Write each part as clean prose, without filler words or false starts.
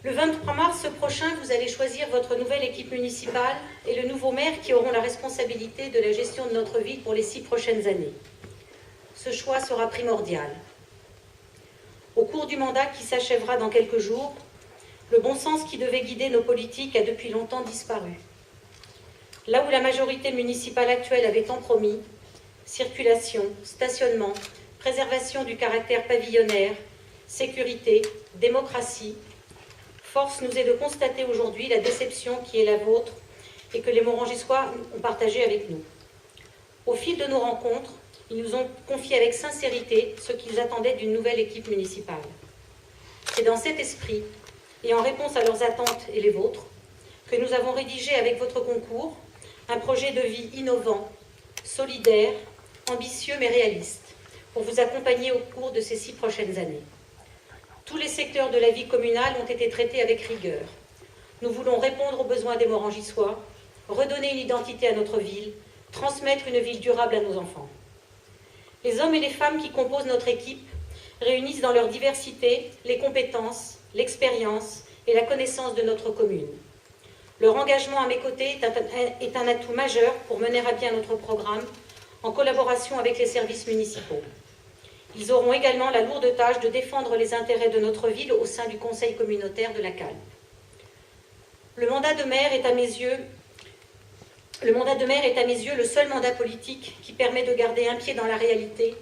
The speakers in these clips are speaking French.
Le 23 mars prochain, vous allez choisir votre nouvelle équipe municipale et le nouveau maire qui auront la responsabilité de la gestion de notre ville pour les 6 prochaines années. Ce choix sera primordial. Au cours du mandat qui s'achèvera dans quelques jours, le bon sens qui devait guider nos politiques a depuis longtemps disparu. Là où la majorité municipale actuelle avait tant promis, circulation, stationnement, préservation du caractère pavillonnaire, sécurité, démocratie, force nous est de constater aujourd'hui la déception qui est la vôtre et que les Morangissois ont partagée avec nous. Au fil de nos rencontres, ils nous ont confié avec sincérité ce qu'ils attendaient d'une nouvelle équipe municipale. C'est dans cet esprit, et en réponse à leurs attentes et les vôtres, que nous avons rédigé avec votre concours un projet de vie innovant, solidaire, ambitieux mais réaliste, pour vous accompagner au cours de ces 6 prochaines années. Tous les secteurs de la vie communale ont été traités avec rigueur. Nous voulons répondre aux besoins des Morangissois, redonner une identité à notre ville, transmettre une ville durable à nos enfants. Les hommes et les femmes qui composent notre équipe réunissent dans leur diversité les compétences, l'expérience et la connaissance de notre commune. Leur engagement à mes côtés est un atout majeur pour mener à bien notre programme en collaboration avec les services municipaux. Ils auront également la lourde tâche de défendre les intérêts de notre ville au sein du conseil communautaire de la Calpe. Le mandat de maire est à mes yeux le seul mandat politique qui permet de garder un pied dans la réalité,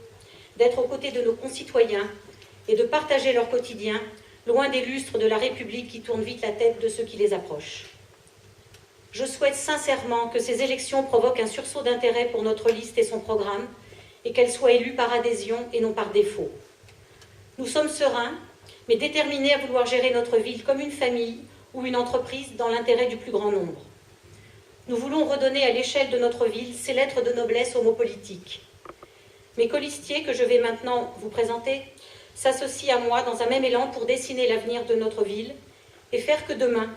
d'être aux côtés de nos concitoyens et de partager leur quotidien, loin des lustres de la République qui tournent vite la tête de ceux qui les approchent. Je souhaite sincèrement que ces élections provoquent un sursaut d'intérêt pour notre liste et son programme, et qu'elle soit élue par adhésion et non par défaut. Nous sommes sereins, mais déterminés à vouloir gérer notre ville comme une famille ou une entreprise dans l'intérêt du plus grand nombre. Nous voulons redonner à l'échelle de notre ville ses lettres de noblesse aux mots politiques. Mes colistiers, que je vais maintenant vous présenter, s'associent à moi dans un même élan pour dessiner l'avenir de notre ville et faire que demain,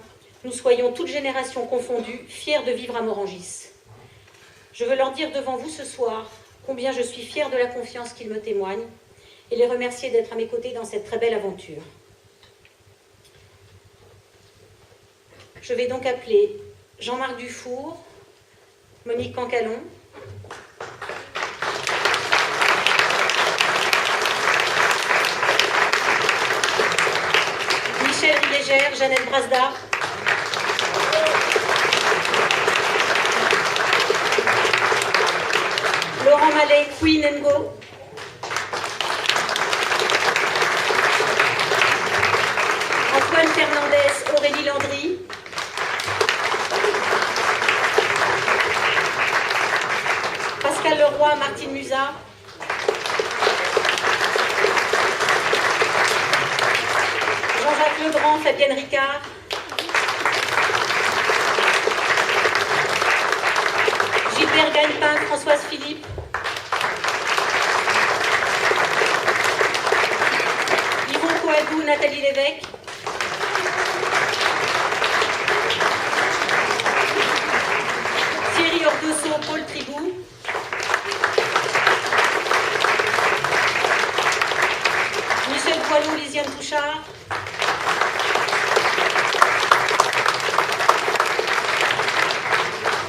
nous soyons, toutes générations confondues, fiers de vivre à Morangis. Je veux leur dire devant vous ce soir combien je suis fière de la confiance qu'ils me témoignent et les remercier d'être à mes côtés dans cette très belle aventure. Je vais donc appeler Jean-Marc Dufour, Monique Cancalon, Michel Rilégère, Jeannette Brasda, Laurent Mallet, Queen Ngo, Antoine Fernandez, Aurélie Landry, Pascal Leroy, Martine Musa, Jean-Jacques Legrand, Fabienne Ricard, Gilbert Gagnepin, Françoise Philippe, Yvon Coadou, Nathalie Lévesque, Thierry Ordosso, Paul Tribou, Michel Poilot, Lisiane Touchard,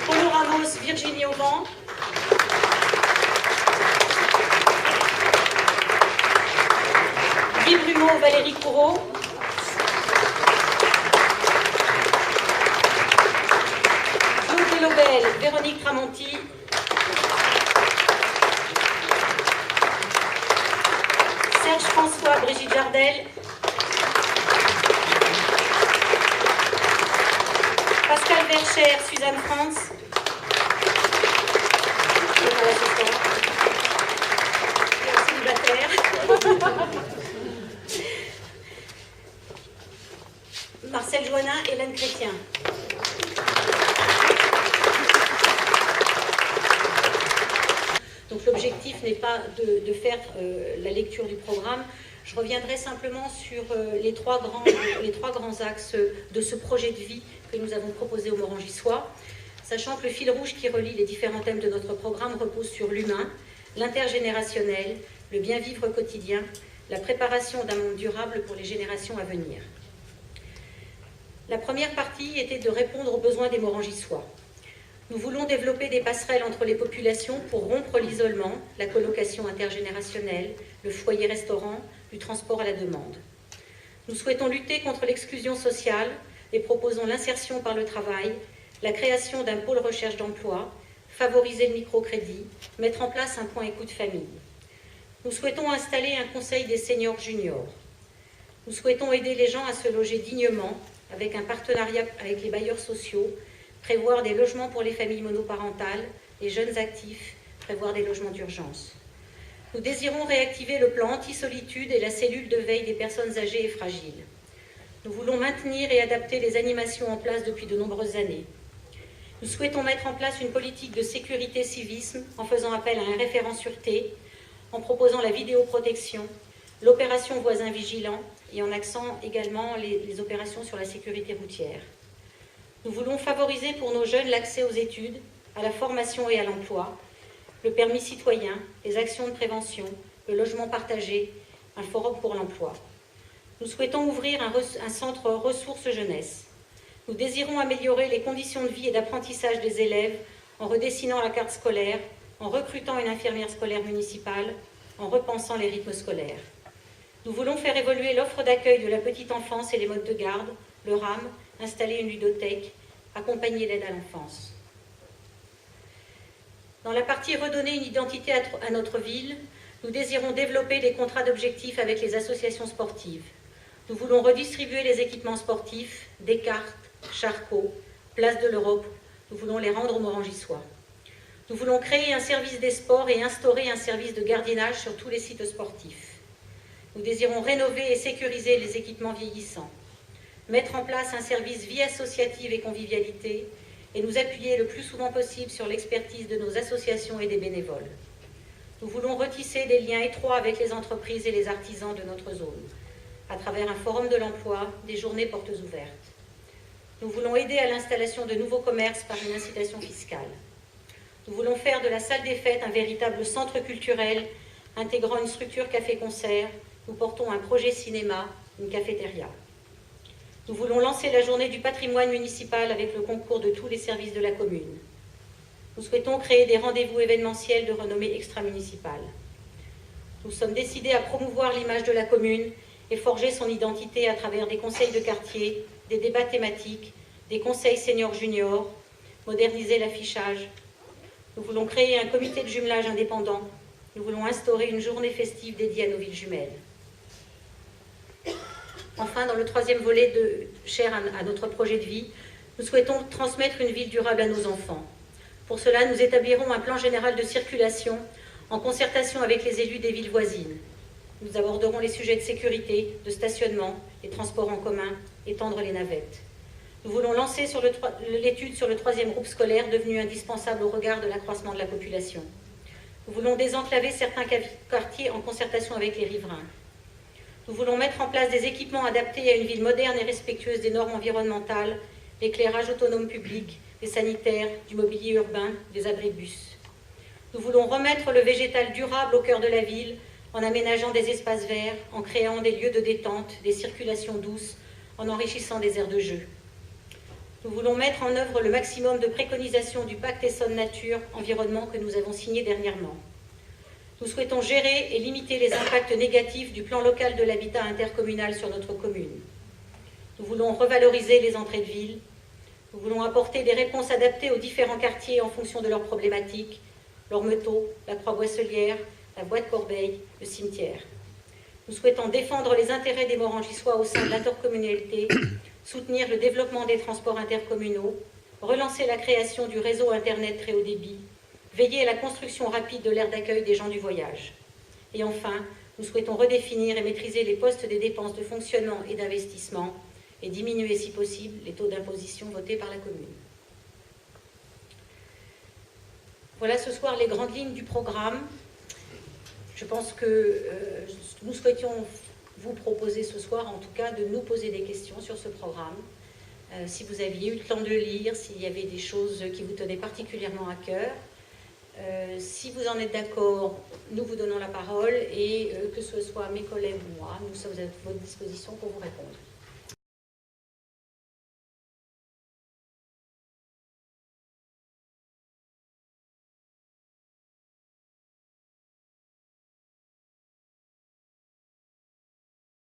Polo Ramos, Virginie Aubin, Guy Brumeau, Valérie Courreau, Claude Delobel, Véronique Tramonti, Serge François, Brigitte Jardel, Pascal Vercher, Suzanne France, célibataire, Marcel Joannin, Hélène Chrétien. Donc l'objectif n'est pas de faire la lecture du programme. Je reviendrai simplement sur les trois grands axes de ce projet de vie que nous avons proposé aux Morangissois, sachant que le fil rouge qui relie les différents thèmes de notre programme repose sur l'humain, l'intergénérationnel, le bien-vivre quotidien, la préparation d'un monde durable pour les générations à venir. La première partie était de répondre aux besoins des Morangissois. Nous voulons développer des passerelles entre les populations pour rompre l'isolement, la colocation intergénérationnelle, le foyer-restaurant, du transport à la demande. Nous souhaitons lutter contre l'exclusion sociale et proposons l'insertion par le travail, la création d'un pôle recherche d'emploi, favoriser le microcrédit, mettre en place un point écoute famille. Nous souhaitons installer un conseil des seniors juniors. Nous souhaitons aider les gens à se loger dignement avec un partenariat avec les bailleurs sociaux, prévoir des logements pour les familles monoparentales, les jeunes actifs, prévoir des logements d'urgence. Nous désirons réactiver le plan anti-solitude et la cellule de veille des personnes âgées et fragiles. Nous voulons maintenir et adapter les animations en place depuis de nombreuses années. Nous souhaitons mettre en place une politique de sécurité-civisme en faisant appel à un référent sûreté, en proposant la vidéoprotection, l'opération voisin vigilant et en axant également les opérations sur la sécurité routière. Nous voulons favoriser pour nos jeunes l'accès aux études, à la formation et à l'emploi, le permis citoyen, les actions de prévention, le logement partagé, un forum pour l'emploi. Nous souhaitons ouvrir un centre ressources jeunesse. Nous désirons améliorer les conditions de vie et d'apprentissage des élèves en redessinant la carte scolaire, en recrutant une infirmière scolaire municipale, en repensant les rythmes scolaires. Nous voulons faire évoluer l'offre d'accueil de la petite enfance et les modes de garde, le RAM, installer une ludothèque, accompagner l'aide à l'enfance. Dans la partie redonner une identité à notre ville, nous désirons développer des contrats d'objectifs avec les associations sportives. Nous voulons redistribuer les équipements sportifs, Descartes, Charcot, Place de l'Europe. Nous voulons les rendre aux Morangissois. Nous voulons créer un service des sports et instaurer un service de gardiennage sur tous les sites sportifs. Nous désirons rénover et sécuriser les équipements vieillissants, mettre en place un service vie associative et convivialité et nous appuyer le plus souvent possible sur l'expertise de nos associations et des bénévoles. Nous voulons retisser des liens étroits avec les entreprises et les artisans de notre zone, à travers un forum de l'emploi, des journées portes ouvertes. Nous voulons aider à l'installation de nouveaux commerces par une incitation fiscale. Nous voulons faire de la salle des fêtes un véritable centre culturel, intégrant une structure café-concert. Nous portons un projet cinéma, une cafétéria. Nous voulons lancer la journée du patrimoine municipal avec le concours de tous les services de la commune. Nous souhaitons créer des rendez-vous événementiels de renommée extra-municipale. Nous sommes décidés à promouvoir l'image de la commune et forger son identité à travers des conseils de quartier, des débats thématiques, des conseils seniors juniors, moderniser l'affichage. Nous voulons créer un comité de jumelage indépendant. Nous voulons instaurer une journée festive dédiée à nos villes jumelles. Enfin, dans le troisième volet cher à notre projet de vie, nous souhaitons transmettre une ville durable à nos enfants. Pour cela, nous établirons un plan général de circulation en concertation avec les élus des villes voisines. Nous aborderons les sujets de sécurité, de stationnement, les transports en commun, étendre les navettes. Nous voulons lancer l'étude sur le troisième groupe scolaire devenu indispensable au regard de l'accroissement de la population. Nous voulons désenclaver certains quartiers en concertation avec les riverains. Nous voulons mettre en place des équipements adaptés à une ville moderne et respectueuse des normes environnementales, l'éclairage autonome public, des sanitaires, du mobilier urbain, des abris de bus. Nous voulons remettre le végétal durable au cœur de la ville en aménageant des espaces verts, en créant des lieux de détente, des circulations douces, en enrichissant des aires de jeu. Nous voulons mettre en œuvre le maximum de préconisations du pacte Essonne-Nature Environnement que nous avons signé dernièrement. Nous souhaitons gérer et limiter les impacts négatifs du plan local de l'habitat intercommunal sur notre commune. Nous voulons revaloriser les entrées de ville. Nous voulons apporter des réponses adaptées aux différents quartiers en fonction de leurs problématiques, l'Ormetot, la Croix-Boisselière, la Boîte Corbeil, le cimetière. Nous souhaitons défendre les intérêts des Morangissois au sein de l'intercommunalité, soutenir le développement des transports intercommunaux, relancer la création du réseau Internet très haut débit, veiller à la construction rapide de l'aire d'accueil des gens du voyage. Et enfin, nous souhaitons redéfinir et maîtriser les postes des dépenses de fonctionnement et d'investissement et diminuer, si possible, les taux d'imposition votés par la commune. Voilà ce soir les grandes lignes du programme. Je pense que nous souhaitions vous proposer ce soir, en tout cas, de nous poser des questions sur ce programme. Si vous aviez eu le temps de lire, s'il y avait des choses qui vous tenaient particulièrement à cœur. Si vous en êtes d'accord, nous vous donnons la parole et que ce soit mes collègues ou moi, nous sommes à votre disposition pour vous répondre.